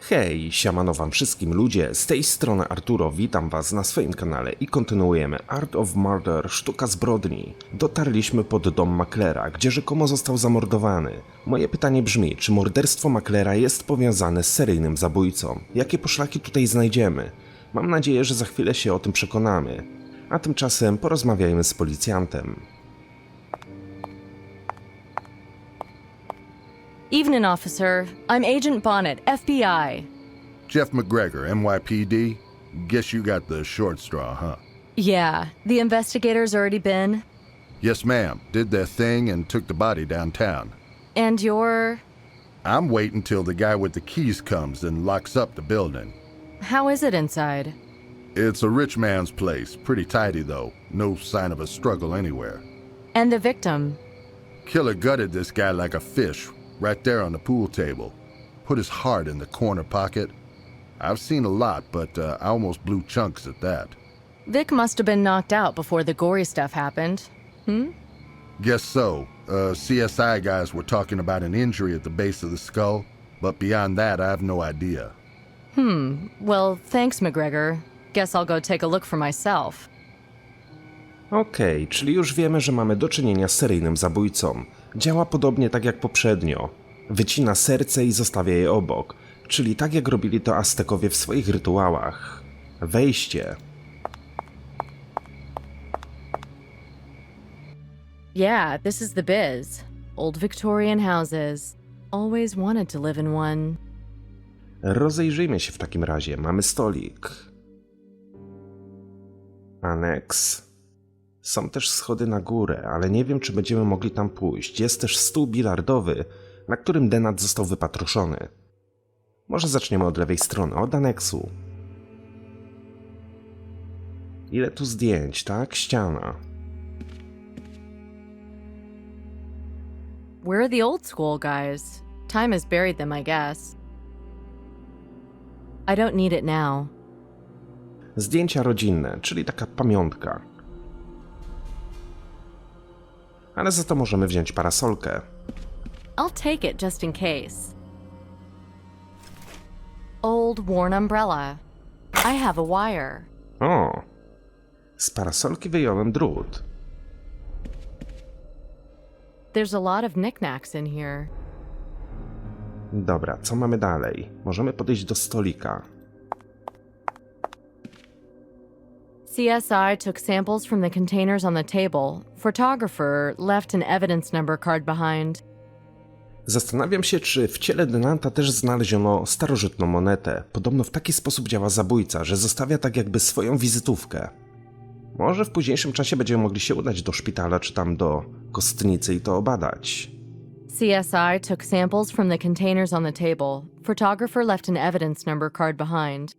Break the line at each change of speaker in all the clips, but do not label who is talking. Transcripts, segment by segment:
Hej, siemano wam wszystkim ludzie, z tej strony Arturo, witam was na swoim kanale i kontynuujemy Art of Murder, Sztuka Zbrodni. Dotarliśmy pod dom maklera, gdzie rzekomo został zamordowany. Moje pytanie brzmi, czy morderstwo maklera jest powiązane z seryjnym zabójcą? Jakie poszlaki tutaj znajdziemy? Mam nadzieję, że za chwilę się o tym przekonamy. A tymczasem porozmawiajmy z policjantem.
Evening, officer. I'm Agent Bonnet, FBI.
Jeff McGregor, NYPD. Guess you got the short straw, huh?
Yeah, the investigator's already been.
Yes, ma'am. Did their thing and took the body downtown.
And you're...
I'm waiting till the guy with the keys comes and locks up the building.
How is it inside?
It's a rich man's place. Pretty tidy, though. No sign of a struggle anywhere.
And the victim?
Killer gutted this guy like a fish, right there on the pool table. Put his heart in the corner pocket. I've seen a lot, but I almost blew chunks at that.
Vic must have been knocked out before the gory stuff happened.
Guess so. CSI guys were talking about an injury at the base of the skull, but beyond that, I have no idea.
Well, thanks, McGregor. Guess I'll go take a look for myself.
Okej, czyli już wiemy, że mamy do czynienia z seryjnym zabójcą. Działa podobnie tak jak poprzednio. Wycina serce i zostawia je obok, czyli tak jak robili to Aztekowie w swoich rytuałach. Wejście.
Yeah, this is the biz. Old Victorian houses. Always wanted to live in one.
Rozejrzyjmy się w takim razie. Mamy stolik. Aneks. Są też schody na górę, ale nie wiem, czy będziemy mogli tam pójść. Jest też stół bilardowy, na którym denat został wypatroszony. Może zaczniemy od lewej strony, od aneksu. Ile tu zdjęć, tak? Ściana.
Where are the old school guys? Time has buried them, I guess. I don't need it now.
Zdjęcia rodzinne, czyli taka pamiątka. Ale za to możemy wziąć parasolkę.
I'll take it just in case. Old worn umbrella. I have a wire.
O! Z parasolki wyjąłem drut.
There's a lot of knickknacks in here.
Dobra, co mamy dalej? Możemy podejść do stolika.
CSI took samples from the containers on the table. Photographer left an evidence number card behind.
Zastanawiam się, czy w ciele denanta też znaleziono starożytną monetę. Podobno w taki sposób działa zabójca, że zostawia tak jakby swoją wizytówkę. Może w późniejszym czasie będziemy mogli się udać do szpitala, czy tam do kostnicy i to obadać.
CSI took samples from the containers on the table. Photographer left an evidence number card behind.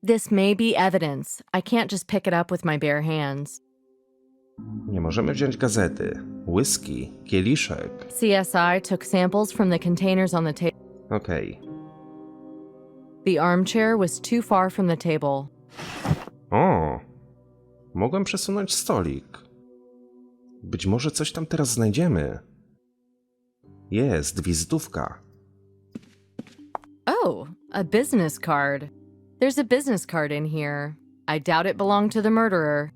This may be evidence. I can't just pick it up with my bare hands.
Nie możemy wziąć gazety, whisky, kieliszek.
CSI took samples from the containers on the table.
Okej.
The armchair was too far from the table.
O! Mogłem przesunąć stolik. Być może coś tam teraz znajdziemy. Jest wizytówka.
Oh, a business card. There's a business card in here. I doubt it belonged to the murderer.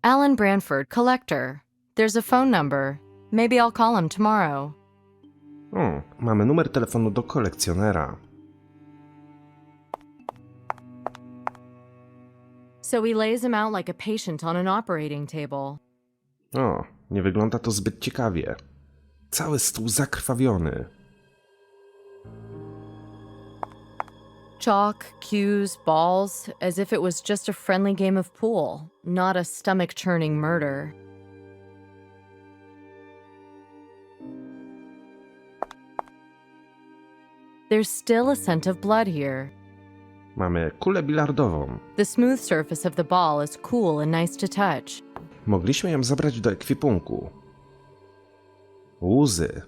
Alan Branford, collector. There's a phone number. Maybe I'll call him tomorrow.
O, mamy numer telefonu do kolekcjonera.
So he lays him out like a patient on an operating table.
O, nie wygląda to zbyt ciekawie. Cały stół zakrwawiony.
Chalk, cues, balls, as if it was just a friendly game of pool, not a stomach-churning murder. There's still a scent of blood here.
Mamy kulę bilardową.
The smooth surface of the ball is cool and nice to touch.
Mogliśmy ją zabrać do ekwipunku. Łzy.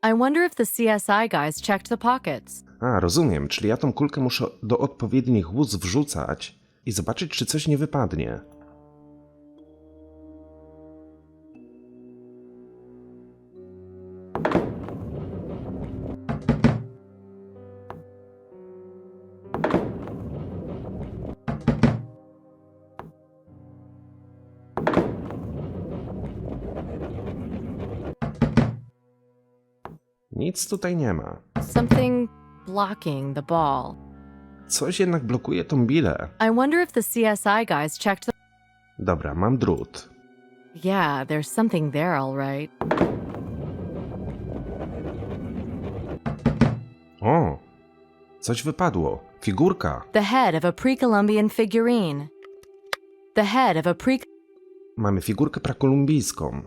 I wonder if the CSI guys checked the pockets.
A, rozumiem, czyli ja tą kulkę muszę do odpowiednich łóz wrzucać i zobaczyć, czy coś nie wypadnie. Nic tutaj nie ma.
Something blocking the ball.
Coś jednak blokuje tą bilę.
I wonder if the CSI guys checked the...
Dobra, mam drut.
Yeah, there's something there, all right.
O! Coś wypadło. Figurka.
The head of a pre-Columbian figurine. The head of a pre...
Mamy figurkę prekolumbijską.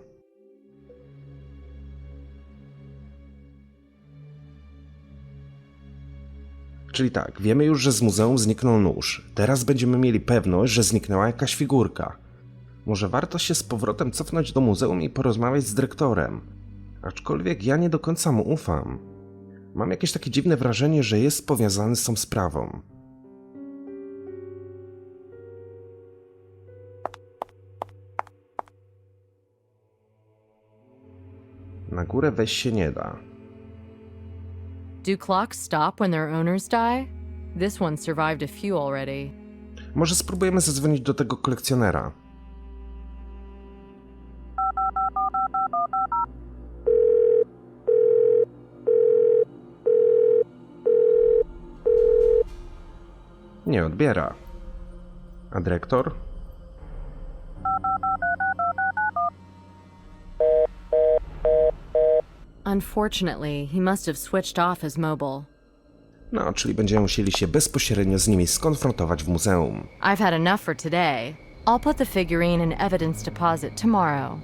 Czyli tak, wiemy już, że z muzeum zniknął nóż. Teraz będziemy mieli pewność, że zniknęła jakaś figurka. Może warto się z powrotem cofnąć do muzeum i porozmawiać z dyrektorem. Aczkolwiek ja nie do końca mu ufam. Mam jakieś takie dziwne wrażenie, że jest powiązany z tą sprawą. Na górę wejść się nie da.
Do clocks stop when their owners die? This one survived a few already.
Może spróbujemy zadzwonić do tego kolekcjonera. Nie odbiera. A dyrektor?
Unfortunately, he must have switched off his mobile.
No, czyli będziemy musieli się bezpośrednio z nimi skonfrontować w muzeum.
I've had enough for today. I'll put the figurine in evidence deposit tomorrow.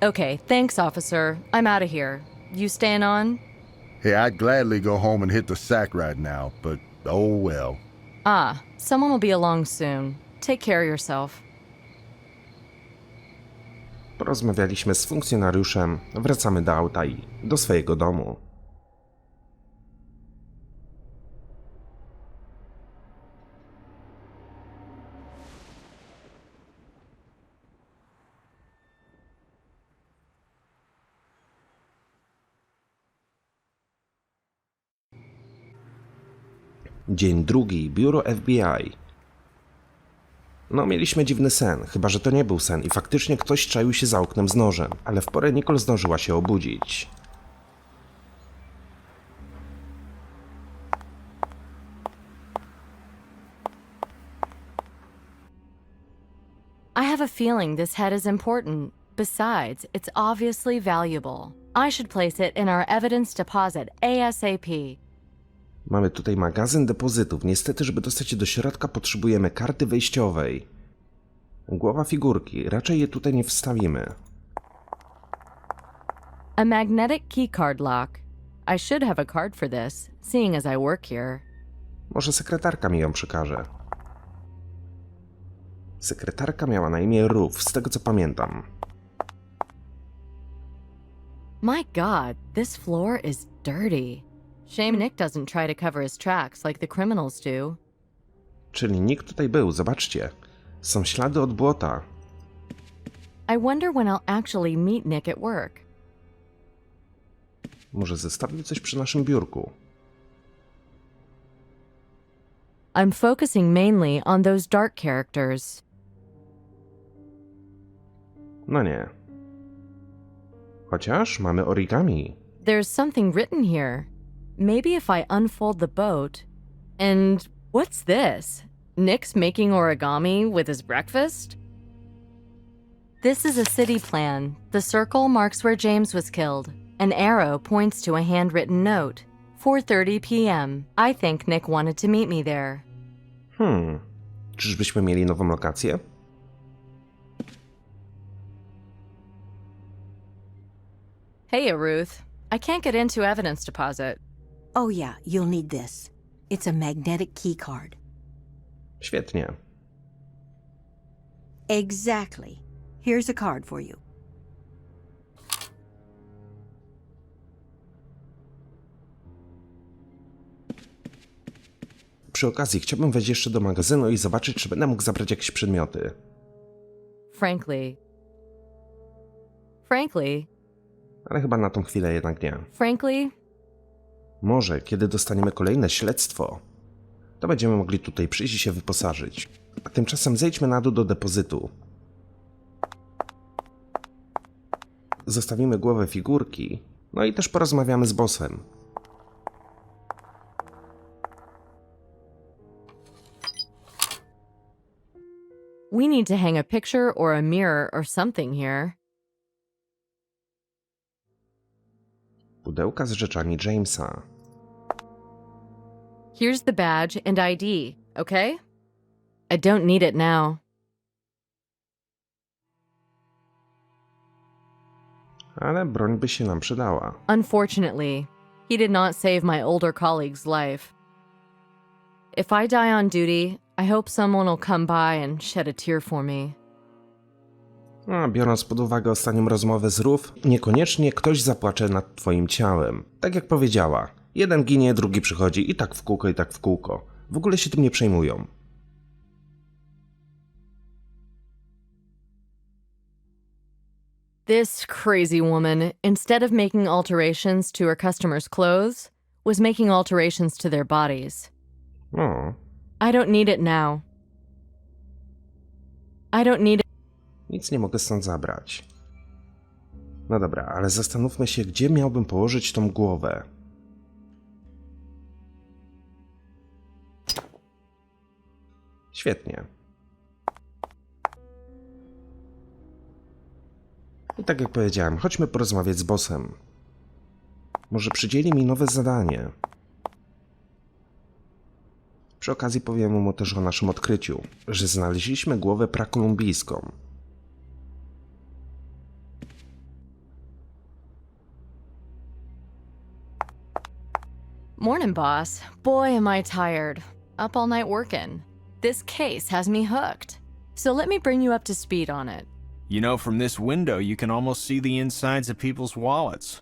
Okay, thanks, officer. I'm out of here. You staying on?
Hey, I'd gladly go home and hit the sack right now, but oh well.
Ah, someone will be along soon. Take care of yourself.
Porozmawialiśmy z funkcjonariuszem, wracamy do auta i do swojego domu. Dzień drugi, biuro FBI. No, mieliśmy dziwny sen, chyba że to nie był sen i faktycznie ktoś czaił się za oknem z nożem, ale w porę Nicole zdążyła się obudzić.
I have a feeling this head is important. Besides, it's obviously valuable. I should place it in our evidence deposit ASAP.
Mamy tutaj magazyn depozytów. Niestety, żeby dostać się do środka, potrzebujemy karty wejściowej. Głowa figurki. Raczej je tutaj nie wstawimy.
A magnetic keycard lock. I should have a card for this, seeing as I work here.
Może sekretarka mi ją przekaże. Sekretarka miała na imię Ruth, z tego co pamiętam.
My god, this floor is dirty. Shame Nick doesn't try to cover his tracks like the criminals do.
Czyli nikt tutaj był, zobaczcie. Są ślady od błota.
I wonder when I'll actually meet Nick at work.
Może zostawił coś przy naszym biurku.
I'm focusing mainly on those dark characters.
No nie. Chociaż mamy origami.
There's something written here. Maybe if I unfold the boat. And what's this? Nick's making origami with his breakfast? This is a city plan. The circle marks where James was killed. An arrow points to a handwritten note. 4:30 p.m. I think Nick wanted to meet me there.
Czyżbyśmy mieli nową lokację?
Hey, Ruth. I can't get into evidence deposit.
Oh yeah, you'll need this. It's a magnetic key card.
Świetnie.
Exactly. Here's a card for you.
Przy okazji chciałbym wejść jeszcze do magazynu i zobaczyć, czy będę mógł zabrać jakieś przedmioty.
Frankly.
Ale chyba na tą chwilę jednak nie.
Frankly,
Może, kiedy dostaniemy kolejne śledztwo. to będziemy mogli tutaj przyjść i się wyposażyć. A tymczasem zejdźmy na dół do depozytu. Zostawimy głowę figurki, no i też porozmawiamy z bossem.
We need to hang a picture or a mirror or something here.
Pudełka z rzeczami Jamesa.
Here's the badge and ID, okay? I don't need it now.
Ale broń by się nam przydała.
Unfortunately, he did not save my older colleague's life. If I die on duty, I hope someone will come by and shed a tear for me.
A biorąc pod uwagę ostatnią rozmowę z Ruth, niekoniecznie ktoś zapłacze nad twoim ciałem. Tak jak powiedziała, jeden ginie, drugi przychodzi i tak w kółko, i tak w kółko. W ogóle się tym nie przejmują.
This crazy woman, instead of making alterations to her customers' clothes, was making alterations to their bodies.
O,
I don't need it now. I don't need it.
nic nie mogę stąd zabrać. No dobra, ale zastanówmy się, gdzie miałbym położyć tą głowę. Świetnie. I tak jak powiedziałem, chodźmy porozmawiać z bossem. Może przydzieli mi nowe zadanie. Przy okazji powiem mu też o naszym odkryciu, że znaleźliśmy głowę prekolumbijską.
Morning, boss. Boy, am I tired. Up all night working. This case has me hooked. So let me bring you up to speed on it.
You know, from this window, you can almost see the insides of people's wallets.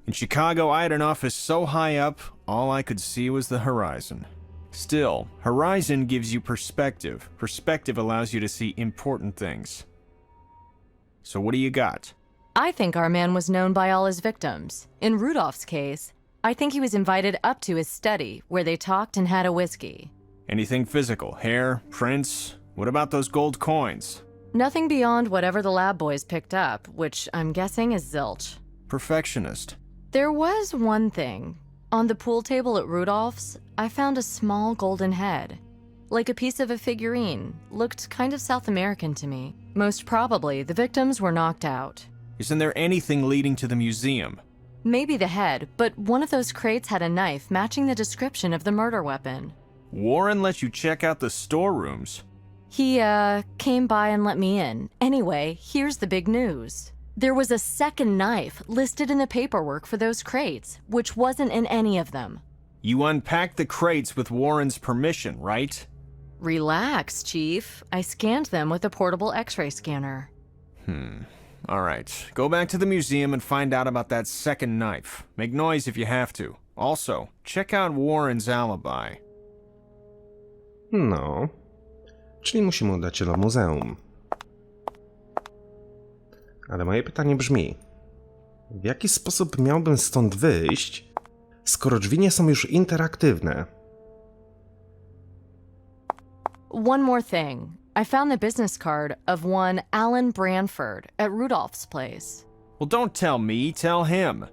In Chicago, I had an office so high up, all I could see was the horizon. Still, horizon gives you perspective. Perspective allows you to see important things. So what do you got?
I think our man was known by all his victims. In Rudolph's case, I think he was invited up to his study, where they talked and had a whiskey.
Anything physical? Hair? Prints? What about those gold coins?
Nothing beyond whatever the lab boys picked up, which I'm guessing is zilch.
Perfectionist.
There was one thing. On the pool table at Rudolph's, I found a small golden head. Like a piece of a figurine. Looked kind of South American to me. Most probably, the victims were knocked out.
Isn't there anything leading to the museum?
Maybe the head, but one of those crates had a knife matching the description of the murder weapon.
Warren let you check out the storerooms.
He, came by and let me in. Anyway, here's the big news. There was a second knife listed in the paperwork for those crates, which wasn't in any of them.
You unpacked the crates with Warren's permission, right?
Relax, Chief. I scanned them with a portable X-ray scanner.
All right. Go back to the museum and find out about that second knife. Make noise if you have to. Also, check out Warren's alibi.
No, czyli musimy udać się do muzeum. Ale moje pytanie brzmi, w jaki sposób miałbym stąd wyjść, skoro drzwi nie są już interaktywne?
One more thing. I found the business card of one Alan Branford at Rudolph's place.
Well, don't tell me, tell him.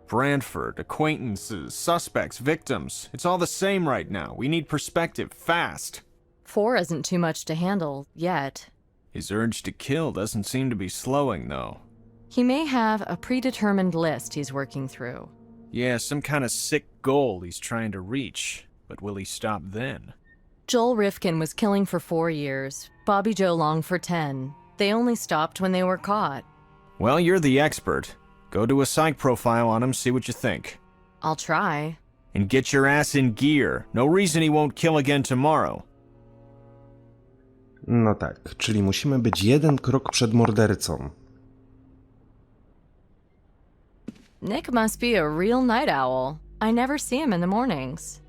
Branford, acquaintances, suspects, victims. It's all the same right now. We need perspective, fast.
4 isn't too much to handle, yet.
His urge to kill doesn't seem to be slowing, though.
He may have a predetermined list he's working through.
Yeah, some kind of sick goal he's trying to reach. But will he stop then?
Joel Rifkin was killing for 4 years, Bobby Joe Long for 10. They only stopped when they were caught.
Well, you're the expert. Go do a psych profile on him, see what you think.
I'll try.
And get your ass in gear. No reason he won't kill again tomorrow.
No tak, czyli musimy być jeden krok przed mordercą.
Nick must be a real night owl. I never see him in the mornings.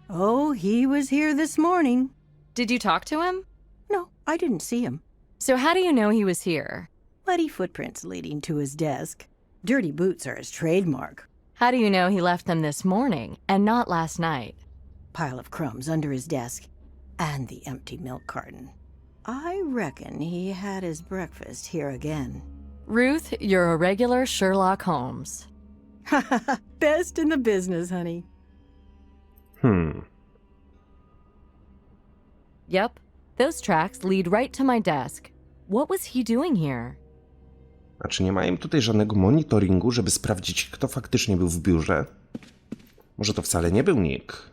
Oh, he was here this morning.
Did you talk to him?
No, I didn't see him.
So how do you know he was here?
Muddy footprints leading to his desk. Dirty boots are his trademark.
How do you know he left them this morning and not last night?
pile of crumbs under his desk and the empty milk carton. I reckon he had his breakfast here again.
Ruth, you're a regular Sherlock Holmes.
Best in the business, honey.
Yep, those tracks lead right to my desk. What was he doing here?
A czy nie mają tutaj żadnego monitoringu, żeby sprawdzić, kto faktycznie był w biurze? Może to wcale nie był Nick,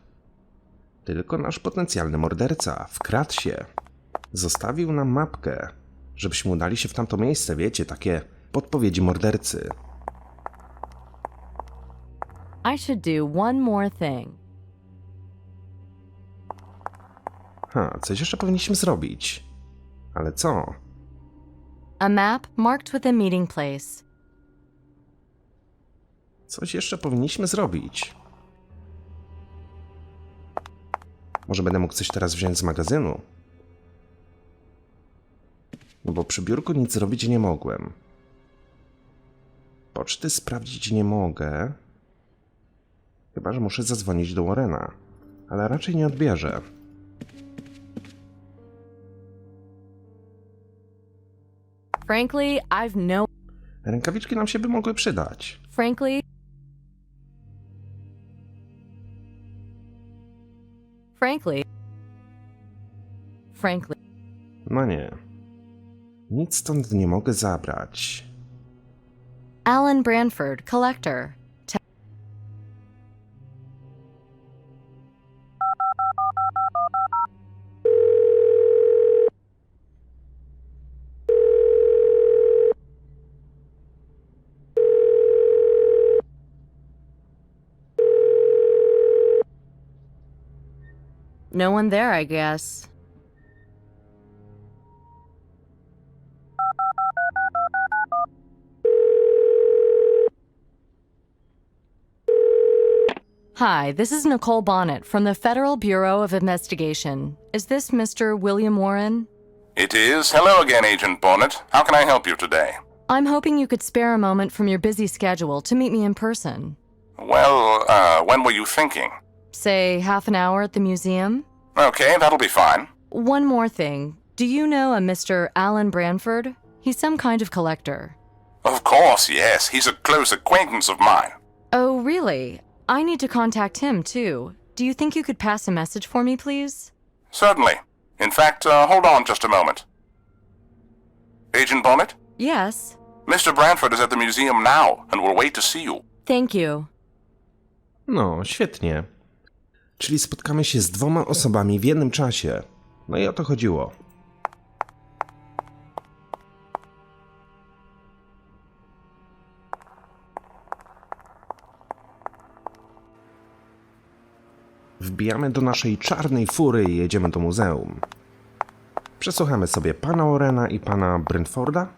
tylko nasz potencjalny morderca. Wkradł się. Zostawił nam mapkę, żebyśmy udali się w tamto miejsce, wiecie, takie podpowiedzi mordercy.
I should do one more thing.
Coś jeszcze powinniśmy zrobić. Ale co?
A map marked with a meeting place.
Coś jeszcze powinniśmy zrobić. Może będę mógł coś teraz wziąć z magazynu? No bo przy biurku nic zrobić nie mogłem. Poczty sprawdzić nie mogę. Chyba że muszę zadzwonić do Warrena. Ale raczej nie odbierze.
Frankly, I've no...
Rękawiczki nam się by mogły przydać.
Frankly...
No nie. Nic stąd nie mogę zabrać.
Alan Branford, collector. No one there, I guess. Hi, this is Nicole Bonnet from the Federal Bureau of Investigation. Is this Mr. William Warren?
It is. Hello again, Agent Bonnet. How can I help you today?
I'm hoping you could spare a moment from your busy schedule to meet me in person.
Well, when were you thinking?
Say, half an hour at the museum?
Okay, that'll be fine.
One more thing. Do you know a Mr. Alan Branford? He's some kind of collector.
Of course, yes. He's a close acquaintance of mine.
Oh, really? I need to contact him, too. Do you think you could pass a message for me, please?
Certainly. In fact, hold on just a moment. Agent Bonnet?
Yes.
Mr. Branford is at the museum now and will wait to see you.
Thank you.
No, świetnie. Czyli spotkamy się z 2 osobami w jednym czasie. No i o to chodziło. Wbijamy do naszej czarnej fury i jedziemy do muzeum. Przesłuchamy sobie pana Warrena i pana Branforda.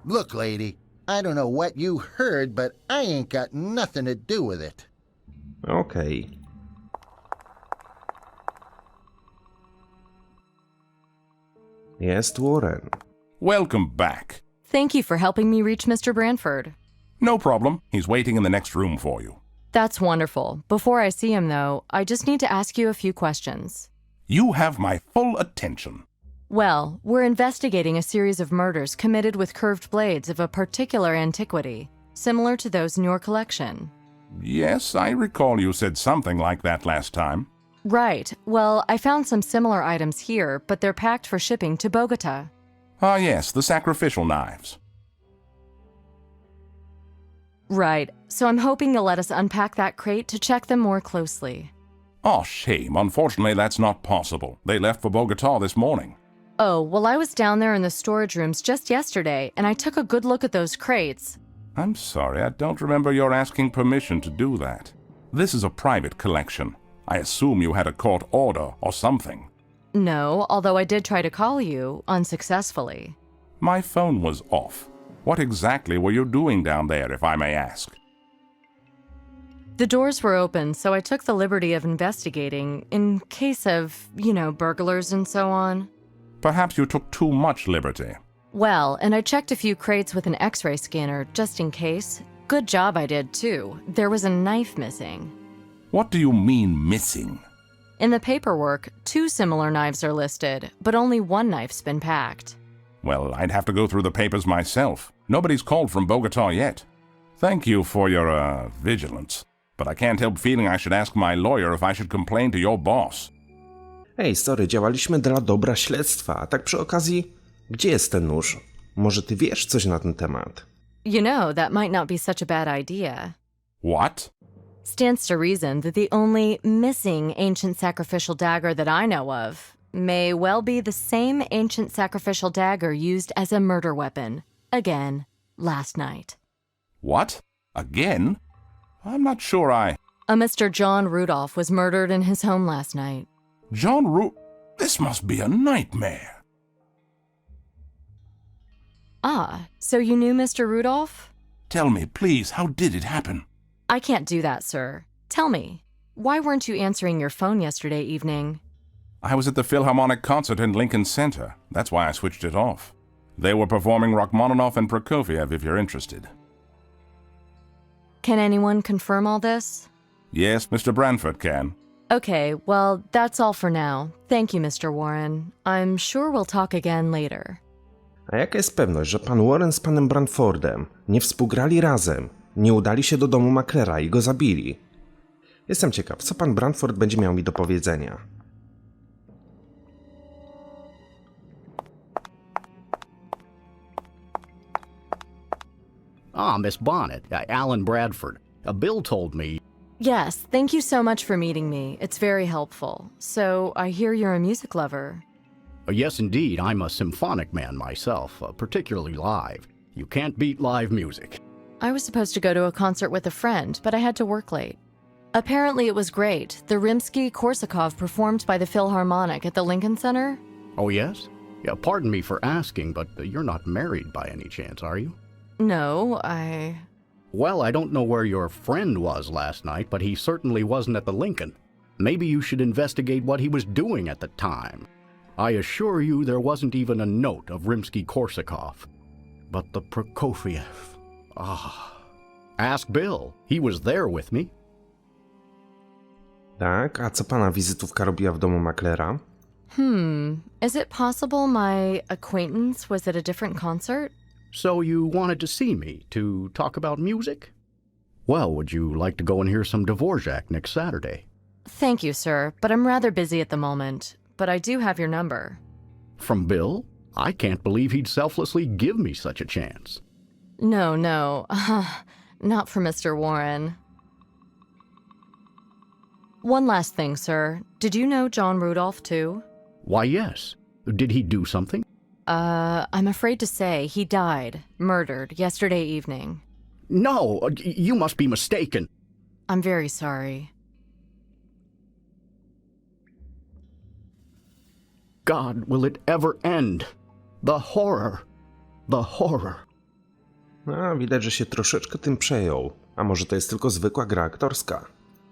Look, lady, I don't know what you heard, but I ain't got nothing to do with it.
Okej. Jest Warren.
Welcome back.
Thank you for helping me reach Mr. Branford.
No problem. He's waiting in the next room for you.
That's wonderful. Before I see him, though, I just need to ask you a few questions.
You have my full attention.
Well, we're investigating a series of murders committed with curved blades of a particular antiquity, similar to those in your collection.
Yes, I recall you said something like that last time.
Right. Well, I found some similar items here, but they're packed for shipping to Bogota.
Ah, yes, the sacrificial knives.
Right. So I'm hoping you'll let us unpack that crate to check them more closely.
Oh, shame. Unfortunately, that's not possible. They left for Bogota this morning.
Oh, well, I was down there in the storage rooms just yesterday, and I took a good look at those crates.
I'm sorry, I don't remember your asking permission to do that. This is a private collection. I assume you had a court order or something.
No, although I did try to call you, unsuccessfully.
My phone was off. What exactly were you doing down there, if I may ask?
The doors were open, so I took the liberty of investigating, in case of, burglars and so on.
Perhaps you took too much liberty.
Well, and I checked a few crates with an X-ray scanner, just in case. Good job I did, too. There was a knife missing.
What do you mean, missing?
In the paperwork, 2 similar knives are listed, but only one knife's been packed.
Well, I'd have to go through the papers myself. Nobody's called from Bogota yet. Thank you for your, vigilance. But I can't help feeling I should ask my lawyer if I should complain to your boss.
Ej, sorry, działaliśmy dla dobra śledztwa, a tak przy okazji, gdzie jest ten nóż? Może ty wiesz coś na ten temat?
You know, that might not be such a bad idea.
What?
Stands to reason that the only missing ancient sacrificial dagger that I know of may well be the same ancient sacrificial dagger used as a murder weapon. Again, last night.
What? Again? I'm not sure I...
A Mr. John Rudolph was murdered in his home last night.
This must be a nightmare.
Ah, so you knew Mr. Rudolph?
Tell me, please, how did it happen?
I can't do that, sir. Tell me, why weren't you answering your phone yesterday evening?
I was at the Philharmonic concert in Lincoln Center. That's why I switched it off. They were performing Rachmaninoff and Prokofiev, if you're interested.
Can anyone confirm all this?
Yes, Mr. Branford can.
Okay, well, that's all for now. Thank you, Mr. Warren. I'm sure we'll talk again later.
A jaka jest pewność, że pan Warren z panem Branfordem nie współgrali razem, nie udali się do domu maklera i go zabili? Jestem ciekaw, co pan Branford będzie miał mi do powiedzenia.
Ah, Miss Bonnet, Alan Bradford. Bill told me...
Yes, thank you so much for meeting me. It's very helpful. So, I hear you're a music lover.
Yes, indeed, I'm a symphonic man myself, particularly live. You can't beat live music.
I was supposed to go to a concert with a friend, but I had to work late. Apparently it was great. The Rimsky-Korsakov performed by the Philharmonic at the Lincoln Center.
Oh, yes? Yeah, pardon me for asking, but you're not married by any chance, are you?
No,
Well, I don't know where your friend was last night, but he certainly wasn't at the Lincoln. Maybe you should investigate what he was doing at the time. I assure you there wasn't even a note of Rimsky-Korsakov. But the Prokofiev... Ask Bill. He was there with me.
Tak, a co pana wizytówka robiła w domu maklera?
Is it possible my acquaintance was at a different concert?
So you wanted to see me, to talk about music? Well, would you like to go and hear some Dvorak next Saturday?
Thank you, sir, but I'm rather busy at the moment. But I do have your number.
From Bill? I can't believe he'd selflessly give me such a chance.
No, not for Mr. Warren. One last thing, sir. Did you know John Rudolph, too?
Why, yes. Did he do something?
I'm afraid to say he died, murdered, yesterday evening.
No, you must be mistaken.
I'm very sorry.
God, will it ever end? The horror. The horror.
A, widać, że się troszeczkę tym przejął. A może to jest tylko zwykła gra aktorska?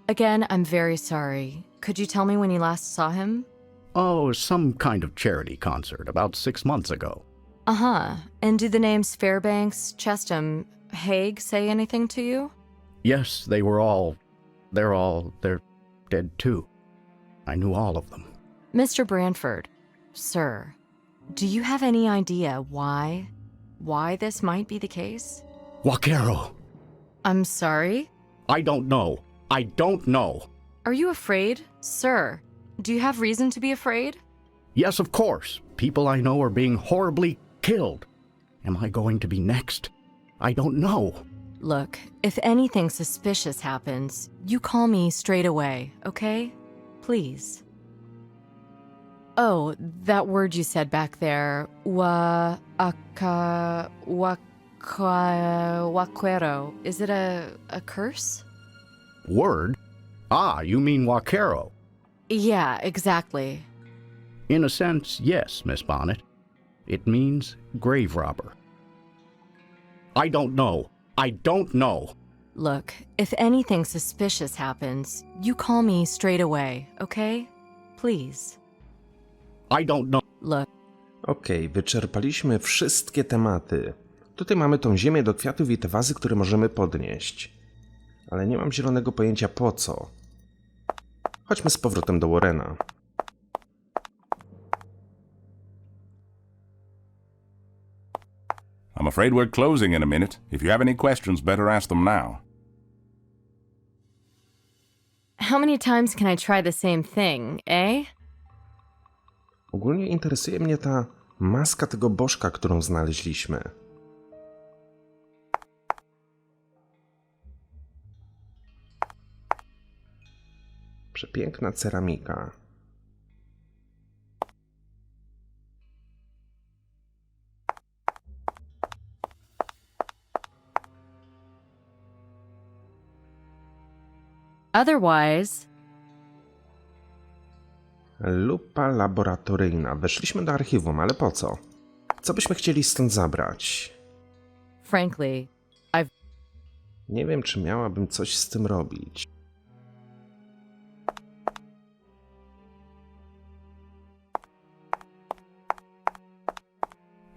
Again, I'm very sorry. Could you tell me when you last saw him?
Oh, some kind of charity concert about 6 months ago.
Uh-huh. And do the names Fairbanks, Chestham, Haig say anything to you?
Yes, they're dead too. I knew all of them.
Mr. Branford, sir, do you have any idea why this might be the case?
Vaquero!
I'm sorry?
I don't know. I don't know.
Are you afraid, sir? Do you have reason to be afraid?
Yes, of course. People I know are being horribly killed. Am I going to be next? I don't know.
Look, if anything suspicious happens, you call me straight away, okay? Please. Oh, that word you said back there, waquero. Is it a curse?
Word? Ah, you mean vaquero.
Yeah, exactly.
In a sense, yes, Miss Bonnet. It means grave robber. I don't know. I don't know.
Look, if anything suspicious happens, you call me straight away, okay? Please.
I don't know.
Look,
Okej, wyczerpaliśmy wszystkie tematy. Tutaj mamy tą ziemię do kwiatów i te wazy, które możemy podnieść. Ale nie mam zielonego pojęcia po co. Chodźmy z powrotem do Warrena.
I'm afraid we're closing in a minute. If you have any questions, better ask them now.
How many times can I try the same thing, eh?
Ogólnie interesuje mnie ta maska tego bożka, którą znaleźliśmy. Przepiękna ceramika.
Otherwise,
Lupa laboratoryjna. Weszliśmy do archiwum, ale po co? Co byśmy chcieli stąd zabrać?
frankly,
Nie wiem, czy miałabym coś z tym robić.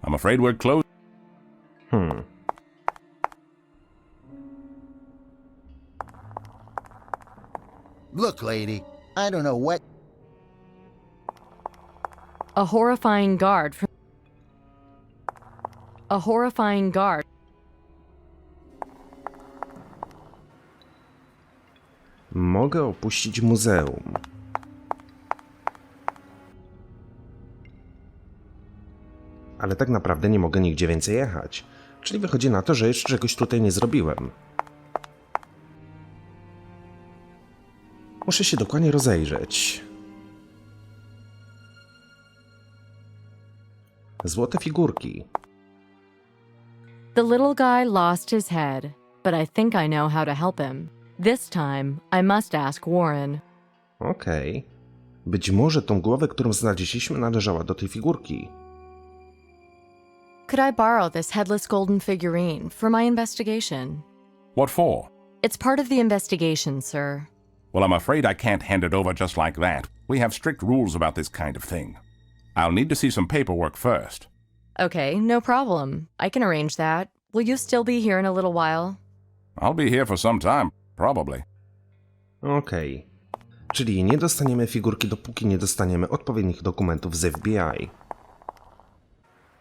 I'm afraid we're closing.
Look, lady, I don't know what.
a horrifying guard from a horrifying guard.
Mogę opuścić muzeum. Ale tak naprawdę nie mogę nigdzie więcej jechać. Czyli wychodzi na to, że jeszcze czegoś tutaj nie zrobiłem. Muszę się dokładnie rozejrzeć. Złote figurki.
The little guy lost his head, but I think I know how to help him. This time, I must ask Warren.
Okej. Być może tą głowę, którą znaleźliśmy, należała do tej figurki.
Could I borrow this headless golden figurine for my investigation?
What for?
It's part of the investigation, sir.
Well, I'm afraid I can't hand it over just like that. We have strict rules about this kind of thing. I'll need to see some paperwork first.
Okay, no problem. I can arrange that. Will you still be here in a little while?
I'll be here for some time, probably.
Okej. Czyli nie dostaniemy figurki, dopóki nie dostaniemy odpowiednich dokumentów z FBI.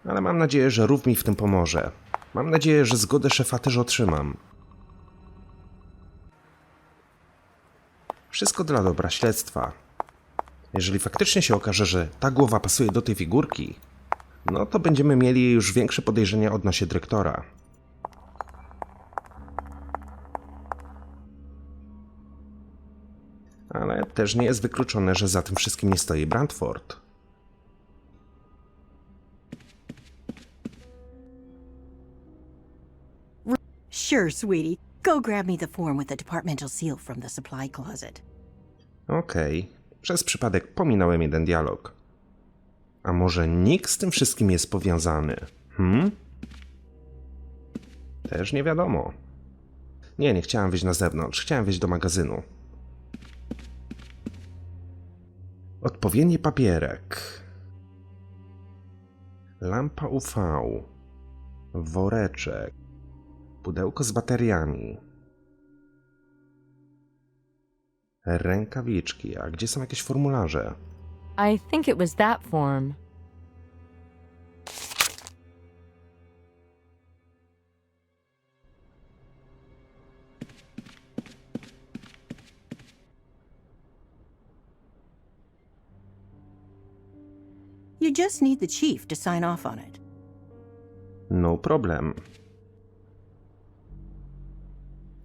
Ale mam nadzieję, że Rów mi w tym pomoże. Mam nadzieję, że zgodę szefa też otrzymam. Wszystko dla dobra śledztwa. Jeżeli faktycznie się okaże, że ta głowa pasuje do tej figurki, no to będziemy mieli już większe podejrzenia odnośnie dyrektora. Ale też nie jest wykluczone, że za tym wszystkim nie stoi Brantford.
Sure, sweetie. Go grab me the form with the departmental seal from the supply closet.
Okej. Przez przypadek pominąłem jeden dialog. A może Nick z tym wszystkim jest powiązany? Też nie wiadomo. Nie chciałem wyjść na zewnątrz. Chciałem wyjść do magazynu. Odpowiedni papierek. Lampa UV. Woreczek. Pudełko z bateriami. Rękawiczki. A gdzie są jakieś formularze?
I think it was that form.
You just need the chief to sign off on it.
No problem.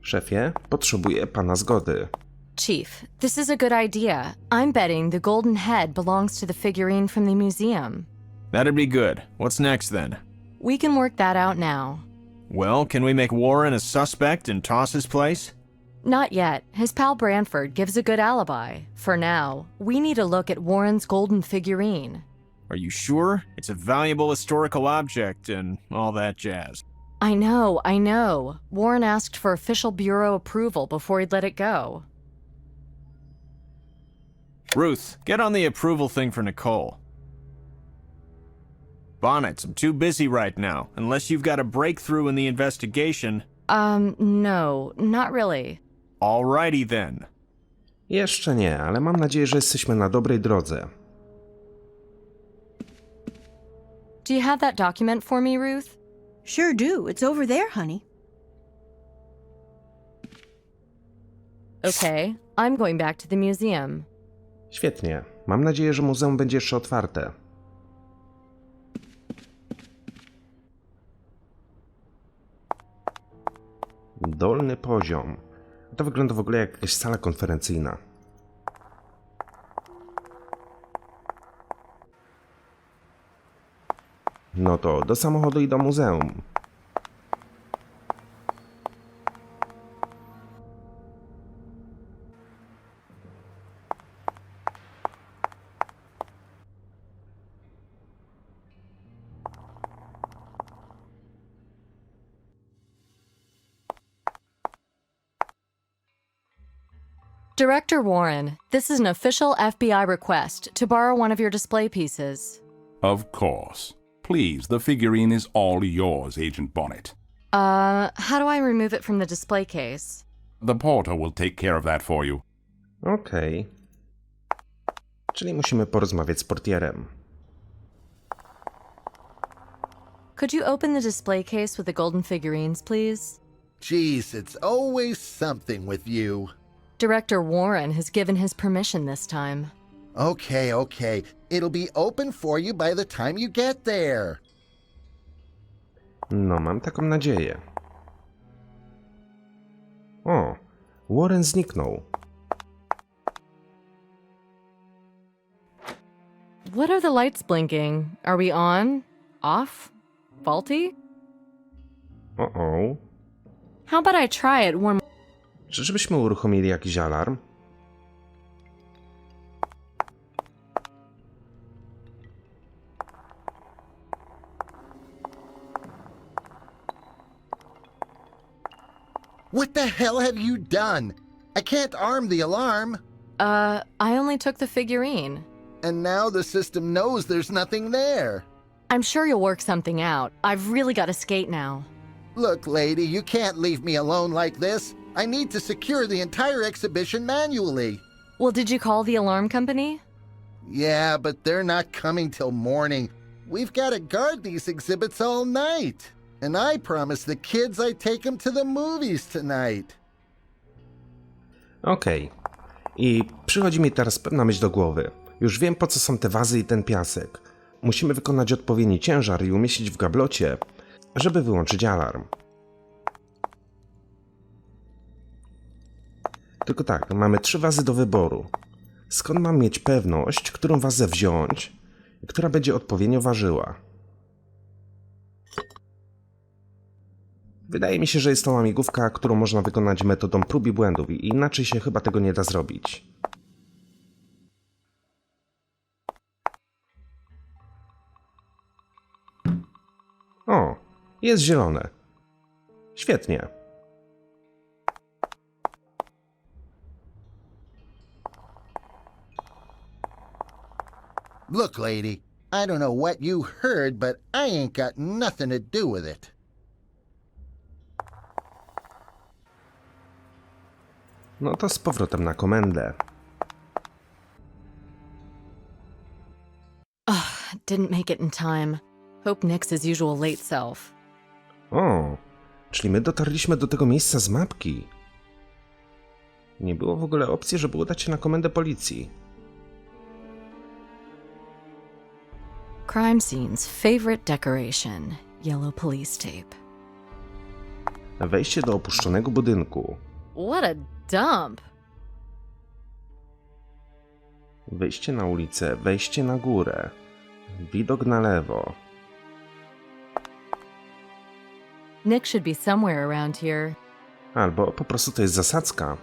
Szefie, potrzebuję pana zgody.
Chief, this is a good idea. I'm betting the golden head belongs to the figurine from the museum.
That'd be good. What's next then?
We can work that out now.
Well, can we make Warren a suspect and toss his place?
Not yet. His pal Branford gives a good alibi. For now, we need a look at Warren's golden figurine.
Are you sure? It's a valuable historical object and all that jazz.
I know. Warren asked for official bureau approval before he'd let it go.
Ruth, get on the approval thing for Nicole. Bonnet, I'm too busy right now. Unless you've got a breakthrough in the investigation.
No, not really.
Alrighty then.
Jeszcze nie, ale mam nadzieję, że jesteśmy na dobrej drodze.
Do you have that document for me, Ruth?
Sure do. It's over there, honey.
Okay, I'm going back to the museum.
Świetnie. Mam nadzieję, że muzeum będzie jeszcze otwarte. Dolny poziom. To wygląda w ogóle jak jakaś sala konferencyjna. No to do samochodu i do muzeum.
Director Warren, this is an official FBI request to borrow one of your display pieces.
Of course. Please, the figurine is all yours, Agent Bonnet.
How do I remove it from the display case?
The porter will take care of that for you.
Okej. Czyli musimy porozmawiać z portierem.
Could you open the display case with the golden figurines, please?
Jeez, it's always something with you.
Director Warren has given his permission this time.
Okay. It'll be open for you by the time you get there.
No, mam taką nadzieję. O, Warren zniknął.
What are the lights blinking? Are we on? Off? Faulty?
O.
How about I try it one...
Czyżbyśmy uruchomili jakiś alarm?
What the hell have you done? I can't arm the alarm.
I only took the figurine.
And now the system knows there's nothing there.
I'm sure you'll work something out. I've really got to skate now.
Look, lady, you can't leave me alone like this. I need to secure the entire exhibition manually.
Well, did you call the alarm company?
Yeah, but they're not coming till morning. We've got to guard these exhibits all night. And I promised the kids I'd take them to the movies tonight.
Okej. I przychodzi mi teraz pewna myśl do głowy. Już wiem, po co są te wazy i ten piasek. Musimy wykonać odpowiedni ciężar i umieścić w gablocie, żeby wyłączyć alarm. Tylko tak, mamy 3 wazy do wyboru. Skąd mam mieć pewność, którą wazę wziąć i która będzie odpowiednio ważyła? Wydaje mi się, że jest to łamigłówka, którą można wykonać metodą prób i błędów i inaczej się chyba tego nie da zrobić. O, jest zielone. Świetnie.
Look, lady, I don't know what you heard, but I ain't got nothing to do with it.
No to z powrotem na komendę.
Didn't make it in time. Hope Nick's his usual late self.
O, czyli my dotarliśmy do tego miejsca z mapki. Nie było w ogóle opcji, żeby udać się na komendę policji.
Crime scene's favorite decoration. Yellow police tape.
Wejście do opuszczonego budynku.
What a dump!
Wyjście na ulicę, wejście na górę. Widok na lewo.
Nick should be somewhere around here.
Albo po prostu to jest zasadzka.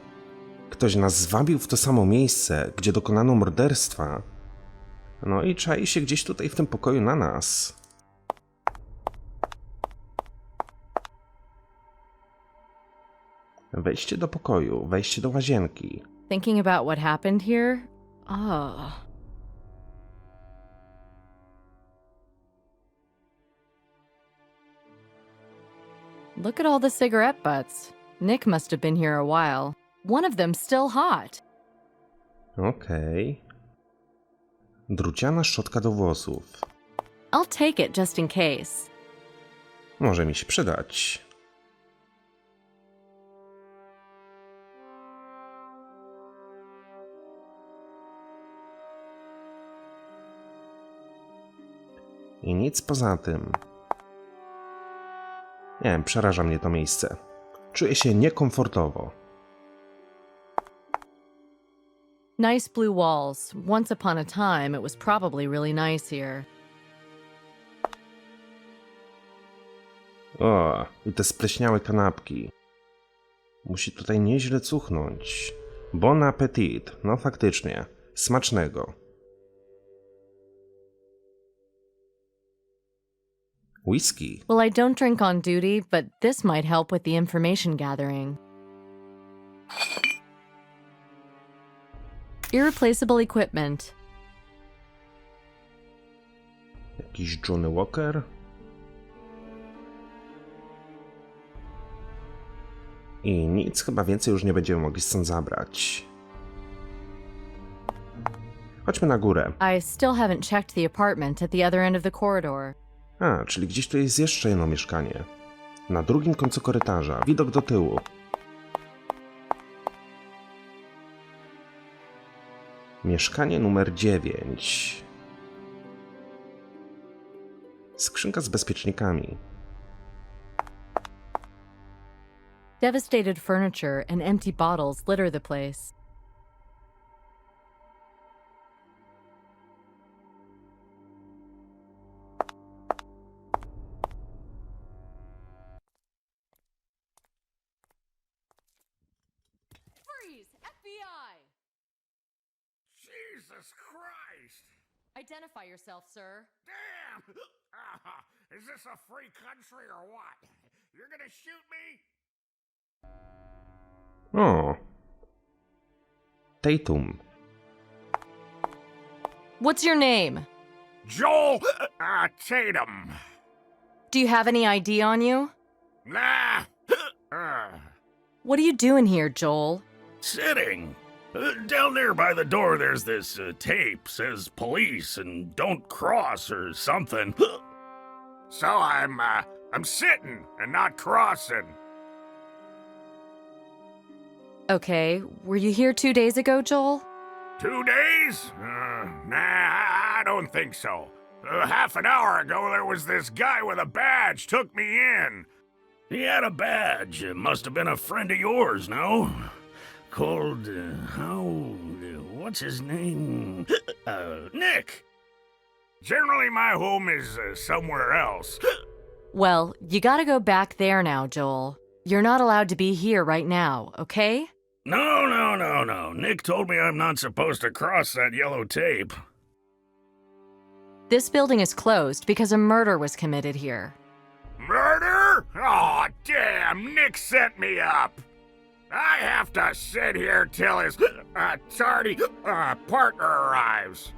Ktoś nas zwabił w to samo miejsce, gdzie dokonano morderstwa. No i czai się gdzieś tutaj w tym pokoju na nas. Wejście do pokoju, wejście do łazienki.
Thinking about what happened here? Oh. look at all the cigarette butts. Nick must have been here a while. One of them still hot.
Okej. Druciana szczotka do włosów.
I'll take it just in case.
Może mi się przydać. I nic poza tym. Nie wiem, przeraża mnie to miejsce. Czuję się niekomfortowo.
Nice blue walls. Once upon a time, it was probably really nice here.
O, i te spleśniałe kanapki. Musi tutaj nieźle cuchnąć. Bon appetit. No faktycznie. Smacznego. Whisky.
Well, I don't drink on duty, but this might help with the information gathering. Irreplaceable equipment.
Jakiś Johnny Walker? I nic chyba więcej już nie będziemy mogli stąd zabrać. Chodźmy na górę.
I still haven't checked the apartment at the other end of the corridor.
A, czyli gdzieś tu jest jeszcze jedno mieszkanie. Na drugim końcu korytarza. Widok do tyłu. Mieszkanie numer 9. Skrzynka z bezpiecznikami.
Devastated furniture and empty bottles litter the place. Freeze! FBI!
Jesus Christ!
Identify yourself, sir.
Damn! Is this a free country or what? You're gonna shoot me?
O! Tatum.
What's your name?
Joel Tatum.
Do you have any ID on you?
Nah.
What are you doing here, Joel?
Sitting. Down there by the door, there's this tape. Says police and don't cross or something. So I'm sitting and not crossing.
Okay, were you here 2 days ago, Joel?
2 days? Nah, I don't think so. Half an hour ago, there was this guy with a badge took me in. He had a badge. It must have been a friend of yours, no? Called, what's his name? Nick. Generally, my home is somewhere else.
Well, you gotta go back there now, Joel. You're not allowed to be here right now, okay?
No. Nick told me I'm not supposed to cross that yellow tape.
This building is closed because a murder was committed here.
Murder? Oh, damn, Nick set me up. I have to sit here till his tardy partner arrives.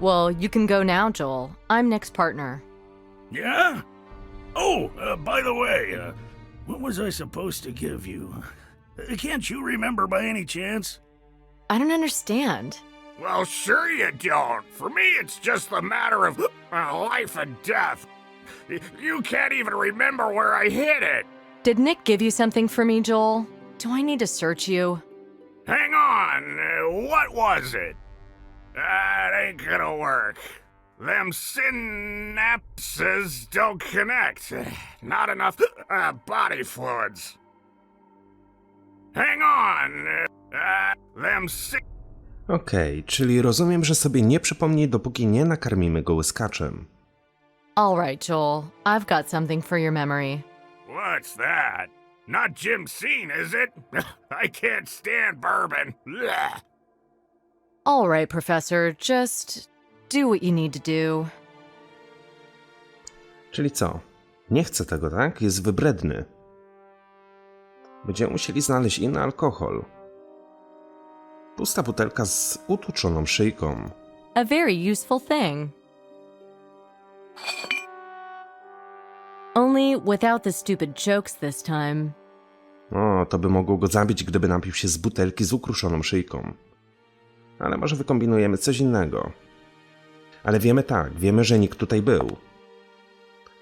Well, you can go now, Joel. I'm Nick's partner.
Yeah? Oh, by the way, what was I supposed to give you? Can't you remember by any chance?
I don't understand.
Well, sure you don't. For me, it's just a matter of life and death. You can't even remember where I hid it.
Did Nick give you something for me, Joel? Do I need to search you?
Hang on, what was it? That ain't gonna work. Them synapses don't connect. Not enough body fluids. Hang on, them
Okej, czyli rozumiem, że sobie nie przypomni, dopóki nie nakarmimy go łyskaczem.
All right, Joel. I've got something for your memory.
What's that? Not Jim Scene, is it? I can't stand bourbon. Blech.
All right, Professor. Just do what you need to do.
Czyli co? Nie chce tego, tak? Jest wybredny. Będziemy musieli znaleźć inny alkohol. Pusta butelka z utłuczoną szyjką.
A very useful thing. Only without the stupid jokes this time.
O, to by mogło go zabić, gdyby napił się z butelki z ukruszoną szyjką. Ale może wykombinujemy coś innego. Ale wiemy, że nikt tutaj był.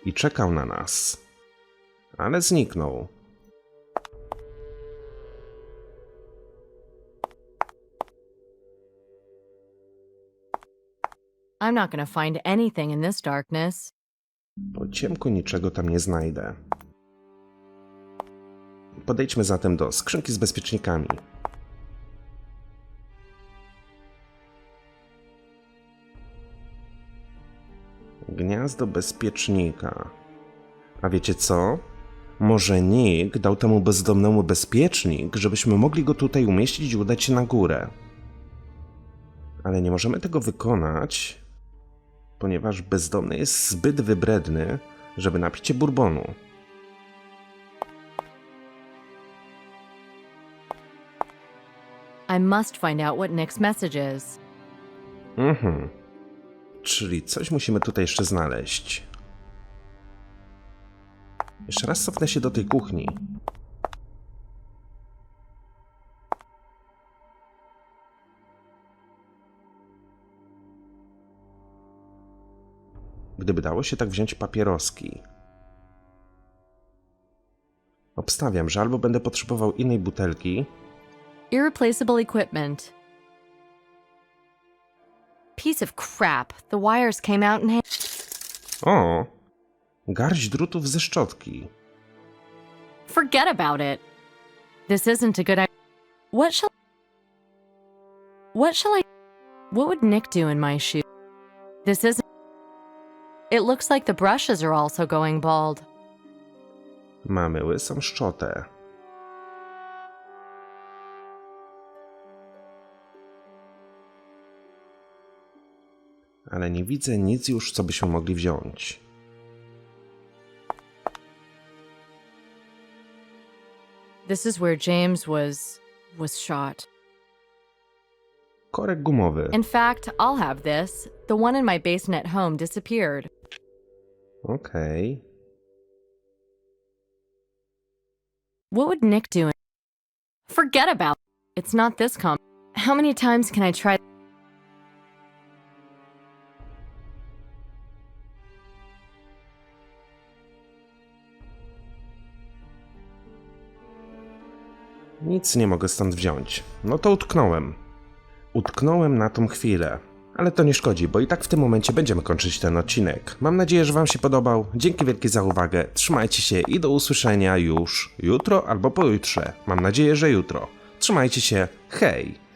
I czekał na nas. Ale zniknął.
I'm not gonna find anything in this darkness.
Po ciemku niczego tam nie znajdę. Podejdźmy zatem do skrzynki z bezpiecznikami. Gniazdo bezpiecznika. A wiecie co? Może Nick dał temu bezdomnemu bezpiecznik, żebyśmy mogli go tutaj umieścić i udać się na górę. Ale nie możemy tego wykonać, ponieważ bezdomny jest zbyt wybredny, żeby napić się bourbonu.
I must find out what Nick's message is.
Czyli coś musimy tutaj jeszcze znaleźć. Jeszcze raz cofnę się do tej kuchni. Gdyby dało się tak wziąć papieroski. Obstawiam, że albo będę potrzebował innej butelki.
Irreplaceable equipment. Piece of crap. The wires came out and...
O! Garść drutów ze szczotki.
Forget about it. This isn't a good idea. What shall I... What would Nick do in my shoe? This isn't... It looks like the brushes are also going bald.
Mamy łysą szczotę. Ale nie widzę nic już, co byśmy mogli wziąć.
This is where James was shot.
Korek gumowy.
In fact, I'll have this. The one in my basement at home disappeared.
Okej.
What would Nick do? Forget about it. It's not this How many times can I try?
Nic nie mogę stąd wziąć. No to utknąłem. Utknąłem na tą chwilę. Ale to nie szkodzi, bo i tak w tym momencie będziemy kończyć ten odcinek. Mam nadzieję, że wam się podobał. Dzięki wielkie za uwagę. Trzymajcie się i do usłyszenia już jutro albo pojutrze. Mam nadzieję, że jutro. Trzymajcie się. Hej!